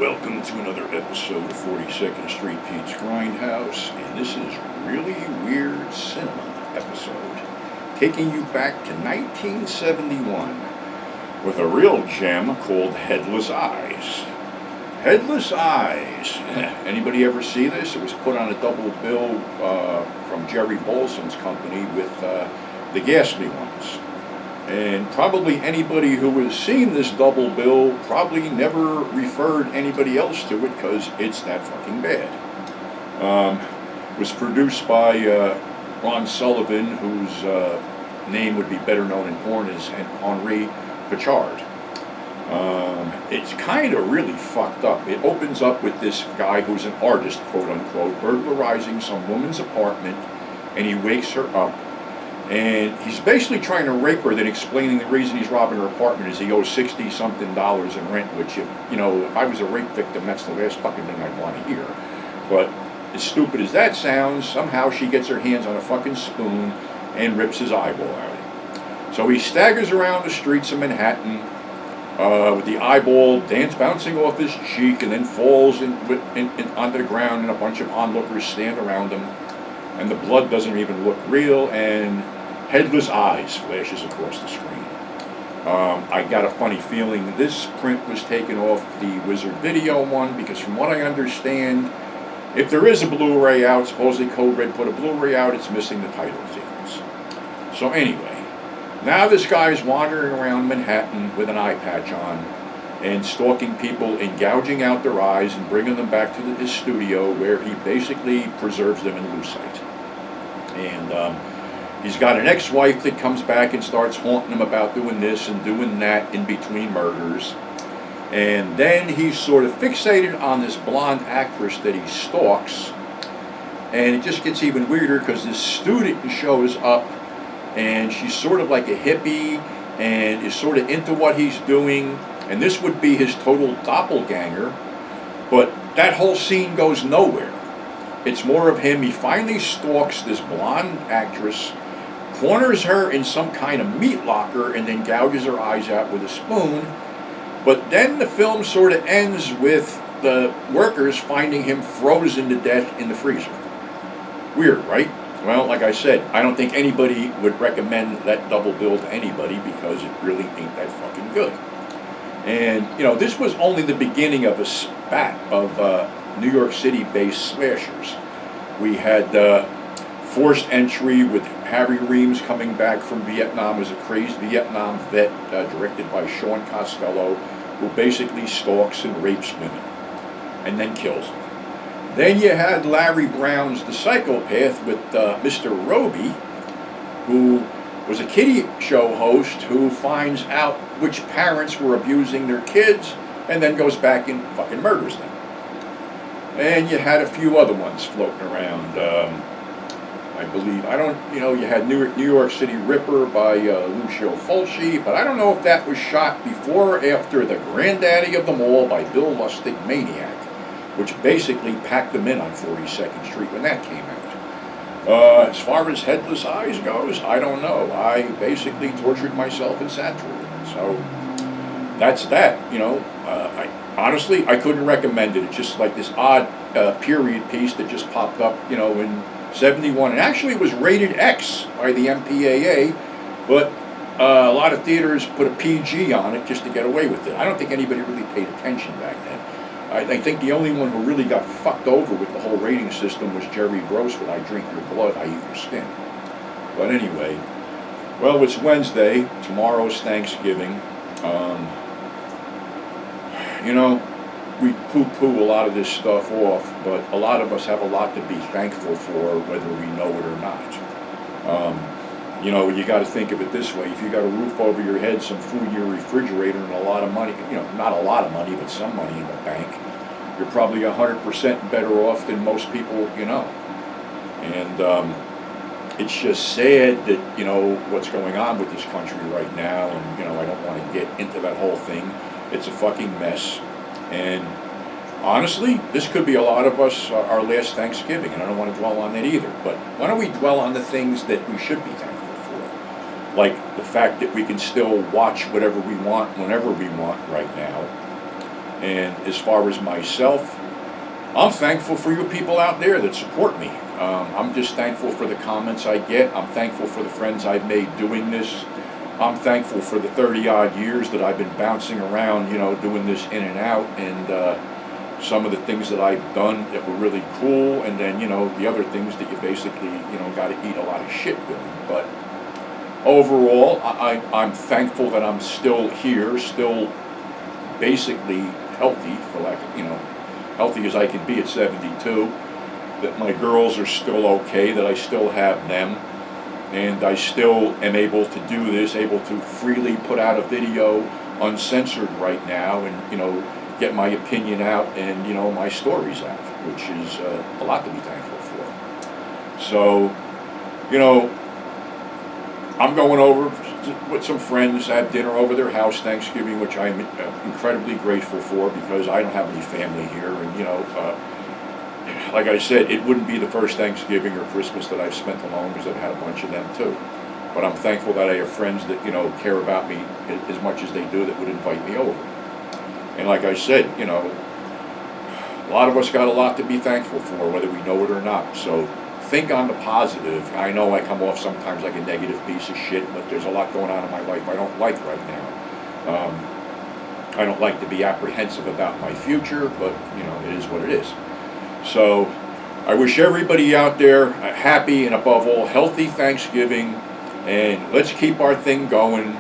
Welcome to another episode of 42nd Street Pete's Grindhouse, and this is Really Weird Cinema episode, taking you back to 1971 with a real gem called Headless Eyes. Headless Eyes. Anybody ever see this? It was put on a double bill from Jerry Bolson's company with the Ghastly Ones. And probably anybody who has seen this double bill probably never referred anybody else to it because it's that fucking bad. It was produced by Ron Sullivan, whose name would be better known in porn as Henri Pichard. It's kind of really fucked up. It opens up with this guy who's an artist, quote unquote, burglarizing some woman's apartment, and he wakes her up. And he's basically trying to rape her, then explaining the reason he's robbing her apartment is he owes $60-something in rent, which, if I was a rape victim, that's the last fucking thing I'd want to hear. But as stupid as that sounds, somehow she gets her hands on a fucking spoon and rips his eyeball out. So he staggers around the streets of Manhattan with the eyeball bouncing off his cheek, and then falls onto the ground, and a bunch of onlookers stand around him. And the blood doesn't even look real, and Headless Eyes flashes across the screen. I got a funny feeling this print was taken off the Wizard Video one, because from what I understand, if there is a Blu-ray out, supposedly Code Red put a Blu-ray out, it's missing the title sequence. So anyway, now this guy's wandering around Manhattan with an eye patch on, and stalking people and gouging out their eyes and bringing them back to his studio, where he basically preserves them in lucite. And he's got an ex-wife that comes back and starts haunting him about doing this and doing that in between murders. And then he's sort of fixated on this blonde actress that he stalks. And it just gets even weirder because this student shows up, and she's sort of like a hippie and is sort of into what he's doing. And this would be his total doppelganger, but that whole scene goes nowhere. It's more of him. He finally stalks this blonde actress, corners her in some kind of meat locker, and then gouges her eyes out with a spoon. But then the film sort of ends with the workers finding him frozen to death in the freezer. Weird, right? Well, like I said, I don't think anybody would recommend that double bill to anybody because it really ain't that fucking good. And, this was only the beginning of a spat of New York City-based slashers. We had forced entry with Harry Reams coming back from Vietnam as a crazed Vietnam vet, directed by Sean Costello, who basically stalks and rapes women and then kills them. Then you had Larry Brown's The Psychopath with Mr. Roby, who was a kiddie show host who finds out which parents were abusing their kids and then goes back and fucking murders them. And you had a few other ones floating around. I believe, you had New York City Ripper by Lucio Fulci, but I don't know if that was shot before or after The Granddaddy of them All by Bill Lustig Maniac, which basically packed them in on 42nd Street when that came out. As far as Headless Eyes goes, I don't know. I basically tortured myself and sat through it. So that's that. Honestly, I couldn't recommend it. It's just like this odd period piece that just popped up, in 71. And actually, it was rated X by the MPAA, but a lot of theaters put a PG on it just to get away with it. I don't think anybody really paid attention back then. I think the only one who really got fucked over with the whole rating system was Jerry Gross with I Drink Your Blood, I Eat Your Skin. But anyway, well, it's Wednesday. Tomorrow's Thanksgiving. We poo-poo a lot of this stuff off, but a lot of us have a lot to be thankful for, whether we know it or not. You got to think of it this way. If you got a roof over your head, some food in your refrigerator, and a lot of money, not a lot of money, but some money in the bank, you're probably 100% better off than most people, And it's just sad that, what's going on with this country right now, and, I don't want to get into that whole thing. It's a fucking mess. And honestly, this could be a lot of us, our last Thanksgiving, and I don't want to dwell on that either. But why don't we dwell on the things that we should be thankful for? Like the fact that we can still watch whatever we want, whenever we want right now. And as far as myself, I'm thankful for you people out there that support me. I'm just thankful for the comments I get. I'm thankful for the friends I've made doing this. I'm thankful for the 30-odd years that I've been bouncing around, doing this in and out, and some of the things that I've done that were really cool, and then, the other things that you basically, got to eat a lot of shit doing. But overall, I'm thankful that I'm still here, still basically healthy, for lack of, healthy as I can be at 72, that my girls are still okay, that I still have them, and I still am able to do this, able to freely put out a video uncensored right now, and, get my opinion out and, my stories out, which is a lot to be thankful for. So, I'm going over with some friends, have dinner over their house Thanksgiving, which I'm incredibly grateful for because I don't have any family here. And, like I said, it wouldn't be the first Thanksgiving or Christmas that I've spent alone because I've had a bunch of them too. But I'm thankful that I have friends that, care about me as much as they do that would invite me over. And like I said, a lot of us got a lot to be thankful for, whether we know it or not. So think on the positive. I know I come off sometimes like a negative piece of shit, but there's a lot going on in my life I don't like right now. I don't like to be apprehensive about my future, but, it is what it is. So I wish everybody out there a happy and, above all, healthy Thanksgiving, and let's keep our thing going.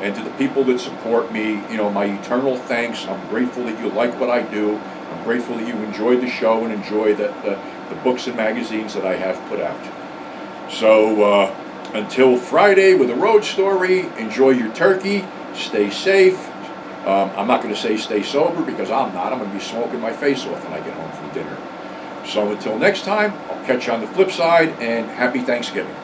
And to the people that support me, my eternal thanks. I'm grateful that you like what I do. I'm grateful that you enjoyed the show and enjoy the books and magazines that I have put out. So until Friday with a road story, enjoy your turkey, stay safe. I'm not going to say stay sober because I'm not. I'm going to be smoking my face off when I get home from dinner. So until next time, I'll catch you on the flip side, and happy Thanksgiving.